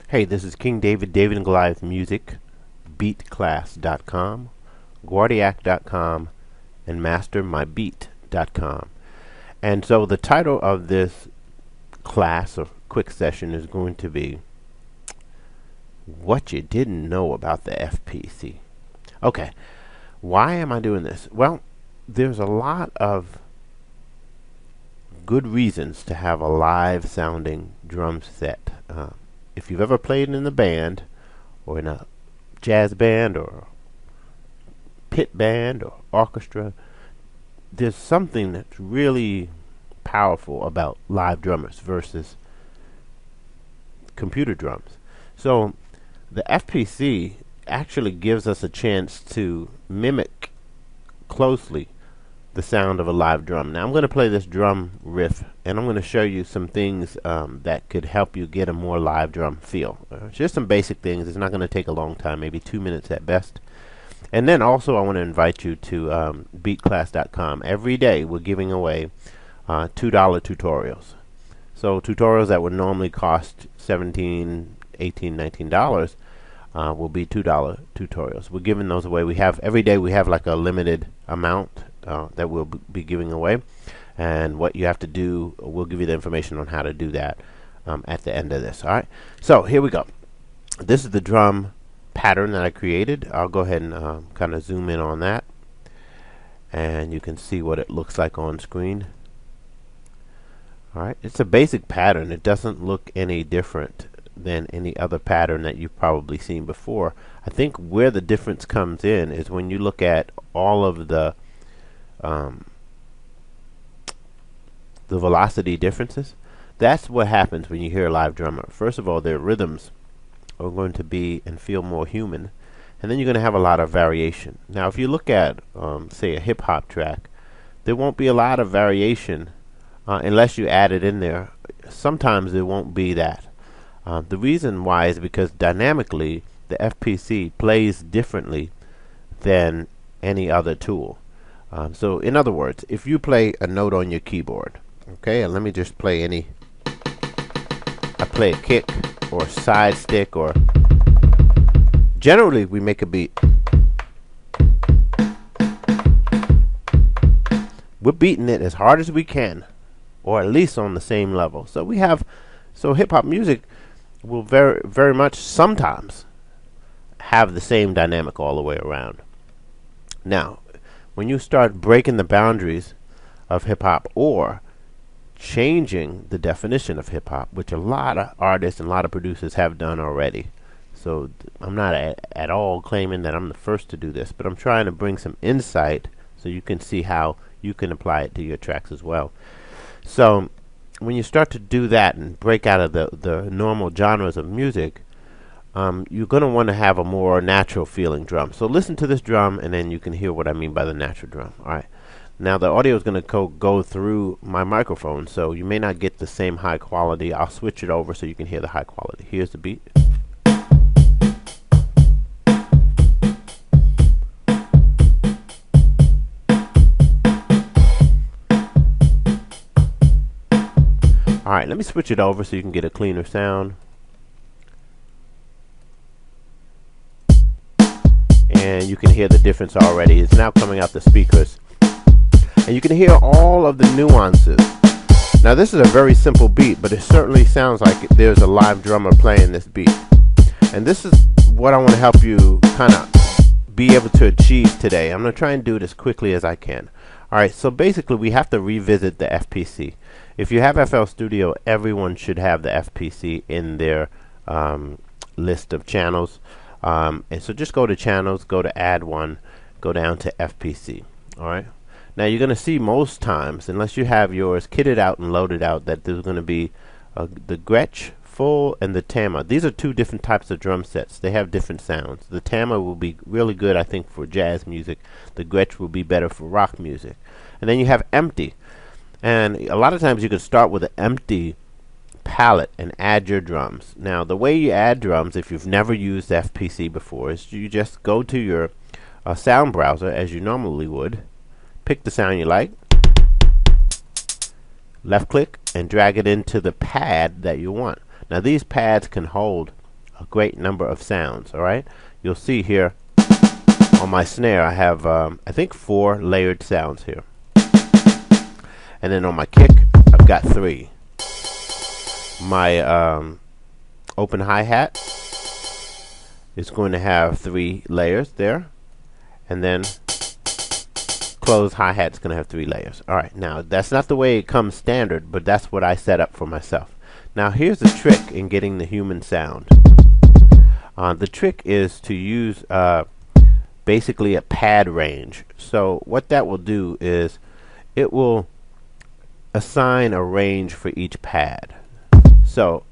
Hey, this is King David, David and Goliath Music, beatclass.com, guardiac.com, and mastermybeat.com. And so the title of this class or quick session is going to be What You Didn't Know About the FPC. Okay, why am I doing this? Well, there's a lot of good reasons to have a live sounding drum set. If you've ever played in a band or in a jazz band or pit band or orchestra, there's something that's really powerful about live drummers versus computer drums. So the FPC actually gives us a chance to mimic closely the sound of a live drum. Now I'm going to play this drum riff and I'm going to show you some things that could help you get a more live drum feel. Just some basic things. It's not going to take a long time, maybe 2 minutes at best. And then also I want to invite you to beatclass.com. Every day we're giving away $2 tutorials. So tutorials that would normally cost $17, $18, $19 will be $2 tutorials. We're giving those away. We have every day we have like a limited amount that we'll be giving away, and what you have to do, we'll give you the information on how to do that at the end of this. Alright, so here we go. This is the drum pattern that I created. I'll go ahead and kind of zoom in on that, and you can see what it looks like on screen. Alright, it's a basic pattern. It doesn't look any different than any other pattern that you've probably seen before. I think where the difference comes in is when you look at all of the velocity differences. That's what happens when you hear a live drummer. First of all, their rhythms are going to be and feel more human, and then you're going to have a lot of variation. Now if you look at say a hip-hop track, there won't be a lot of variation unless you add it in there. Sometimes there won't be that. The reason why is because dynamically the FPC plays differently than any other tool. So in other words, if you play a note on your keyboard, okay, and let me just play I play a kick or side stick, or generally we make a beat. We're beating it as hard as we can, or at least on the same level. So hip hop music will very much sometimes have the same dynamic all the way around. Now when you start breaking the boundaries of hip-hop or changing the definition of hip-hop, which a lot of artists and a lot of producers have done already, so I'm not at all claiming that I'm the first to do this, but I'm trying to bring some insight so you can see how you can apply it to your tracks as well. So when you start to do that and break out of the normal genres of music, you're going to want to have a more natural feeling drum. So listen to this drum and then you can hear what I mean by the natural drum. Alright, now the audio is going to go through my microphone, so you may not get the same high quality. I'll switch it over so you can hear the high quality. Here's the beat. Alright, let me switch it over so you can get a cleaner sound. And you can hear the difference already. It's now coming out the speakers, and you can hear all of the nuances. Now this is a very simple beat, but it certainly sounds like there's a live drummer playing this beat, and this is what I want to help you kind of be able to achieve today. I'm going to try and do it as quickly as I can. Alright, so basically we have to revisit the FPC. If you have FL Studio, everyone should have the FPC in their list of channels. And so just go to channels, go to add one, go down to FPC. Alright, now you're going to see most times, unless you have yours kitted out and loaded out, that there's going to be the Gretsch full and the Tama. These are two different types of drum sets. They have different sounds. The Tama will be really good, I think, for jazz music. The Gretsch will be better for rock music. And then you have empty, and a lot of times you can start with an empty palette and add your drums. Now the way you add drums, if you've never used FPC before, is you just go to your sound browser as you normally would, pick the sound you like, left click and drag it into the pad that you want. Now these pads can hold a great number of sounds. All right, you'll see here on my snare I have I think 4 layered sounds here, and then on my kick I've got 3. My open hi-hat is going to have 3 layers there, and then closed hi-hat is going to have 3 layers. Alright, now that's not the way it comes standard, but that's what I set up for myself. Now here's the trick in getting the human sound. The trick is to use basically a pad range. So what that will do is it will assign a range for each pad. So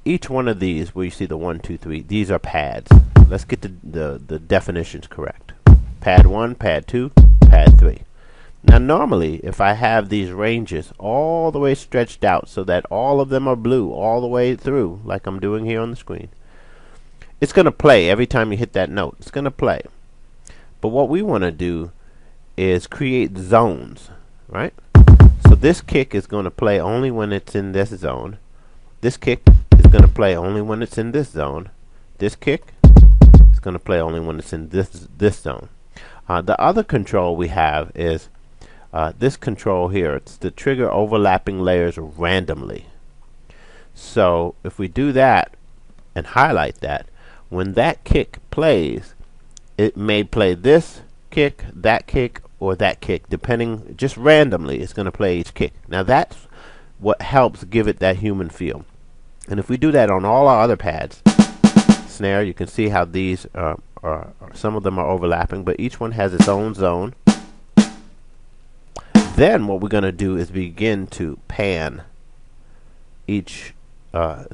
each one of these, where you see the 1, 2, 3, these are pads. Let's get the definitions correct. Pad 1, pad 2, pad 3. Now normally if I have these ranges all the way stretched out so that all of them are blue all the way through, like I'm doing here on the screen, it's going to play every time you hit that note. It's going to play. But what we want to do is create zones, right? So this kick is going to play only when it's in this zone. This kick is going to play only when it's in this zone. This kick is going to play only when it's in this zone. The other control we have is this control here. It's the trigger overlapping layers randomly. So if we do that and highlight that, when that kick plays, it may play this kick, or that kick, depending, just randomly it's going to play each kick. Now that's what helps give it that human feel. And if we do that on all our other pads, snare, you can see how these some of them are overlapping, but each one has its own zone. Then what we're going to do is begin to pan each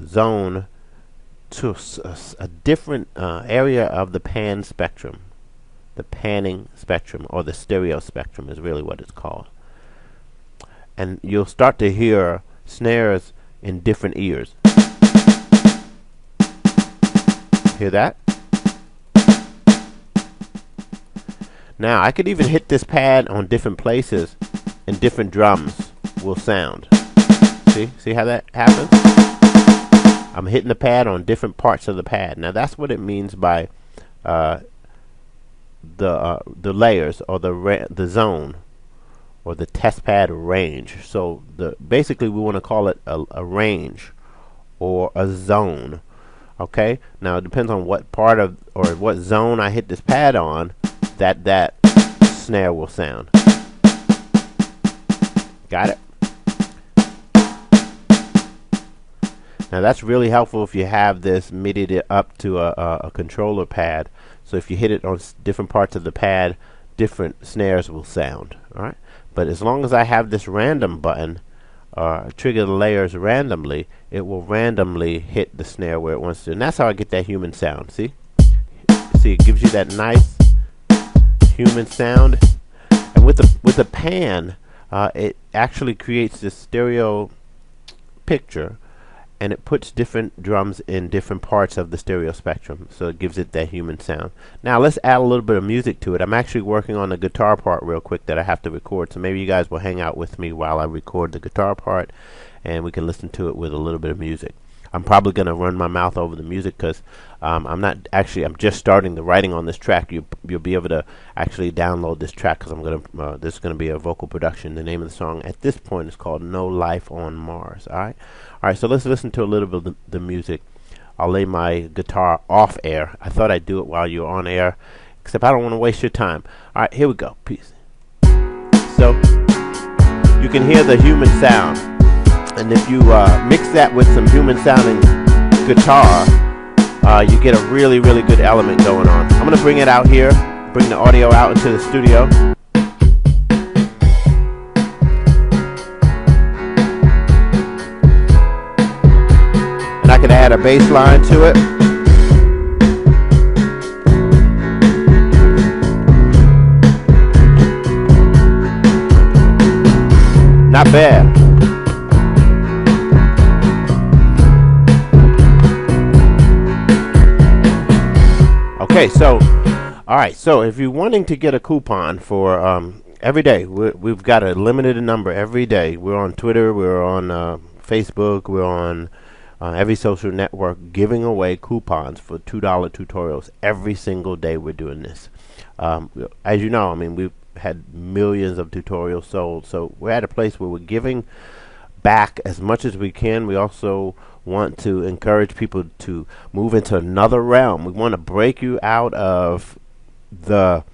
zone to a different area of the pan spectrum. The panning spectrum, or the stereo spectrum is really what it's called. And you'll start to hear snares in different ears. Hear that? Now I could even hit this pad on different places and different drums will sound. See how that happens? I'm hitting the pad on different parts of the pad. Now that's what it means by the layers, or the zone, or the test pad range. So basically we want to call it a range or a zone. Okay, now it depends on what part of or what zone I hit this pad on, that snare will sound. Got it? Now that's really helpful if you have this MIDI'd up to a controller pad. So if you hit it on different parts of the pad, different snares will sound. Alright, but as long as I have this random button, trigger the layers randomly, it will randomly hit the snare where it wants to. And that's how I get that human sound. See, it gives you that nice human sound. And with the pan, it actually creates this stereo picture, and it puts different drums in different parts of the stereo spectrum, so it gives it that human sound. Now let's add a little bit of music to it. I'm actually working on the guitar part real quick that I have to record, so maybe you guys will hang out with me while I record the guitar part, and we can listen to it with a little bit of music. I'm probably going to run my mouth over the music because I'm just starting the writing on this track. You'll be able to actually download this track because this is going to be a vocal production. The name of the song at this point is called No Life on Mars. All right, so let's listen to a little bit of the music. I'll lay my guitar off air. I thought I'd do it while you're on air, except I don't want to waste your time. All right, here we go. Peace. So you can hear the human sound. And if you mix that with some human sounding guitar, you get a really, really good element going on. I'm going to bring it out here, bring the audio out into the studio. And I can add a bass line to it. Not bad. Okay, so alright, so if you're wanting to get a coupon for every day, we've got a limited number every day. We're on Twitter, we're on Facebook, we're on every social network giving away coupons for $2 tutorials every single day we're doing this. As you know, I mean, we've had millions of tutorials sold, so we're at a place where we're giving back as much as we can. We also want to encourage people to move into another realm. We want to break you out of the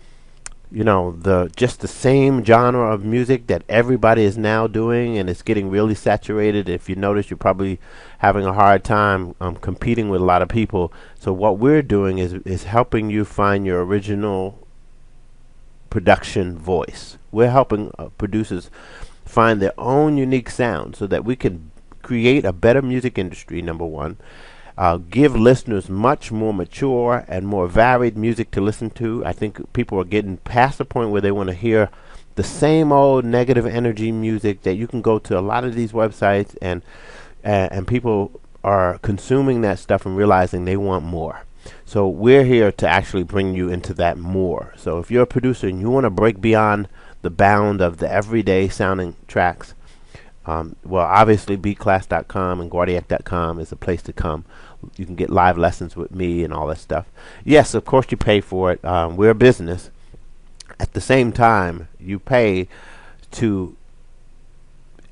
just the same genre of music that everybody is now doing, and it's getting really saturated. If you notice, you're probably having a hard time competing with a lot of people. So what we're doing is helping you find your original production voice. We're helping producers find their own unique sound so that we can create a better music industry, number one. Give listeners much more mature and more varied music to listen to. I think people are getting past the point where they want to hear the same old negative energy music that you can go to a lot of these websites, and people are consuming that stuff and realizing they want more. So we're here to actually bring you into that more. So if you're a producer and you want to break beyond the bound of the everyday sounding tracks, well, obviously beatclass.com and guardiac.com is a place to come. You can get live lessons with me and all that stuff. Yes, of course you pay for it. We're a business. At the same time, you pay to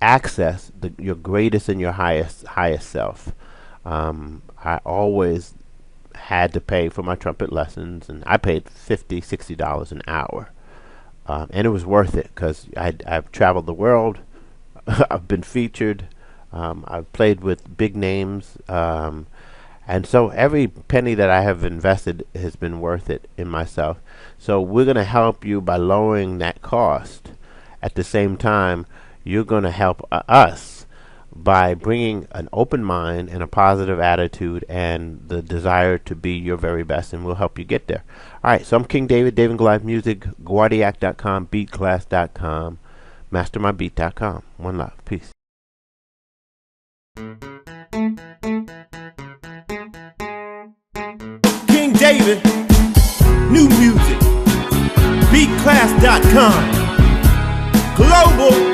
access your greatest and your highest self. I always had to pay for my trumpet lessons, and I paid $50, $60 an hour. And it was worth it because I've traveled the world. I've been featured. I've played with big names. And so every penny that I have invested has been worth it in myself. So we're going to help you by lowering that cost. At the same time, you're going to help us by bringing an open mind and a positive attitude and the desire to be your very best, and we'll help you get there. All right, so I'm King David, David and Goliath Music, guardiac.com, beatclass.com, mastermybeat.com. One love. Peace. King David, new music, beatclass.com, global.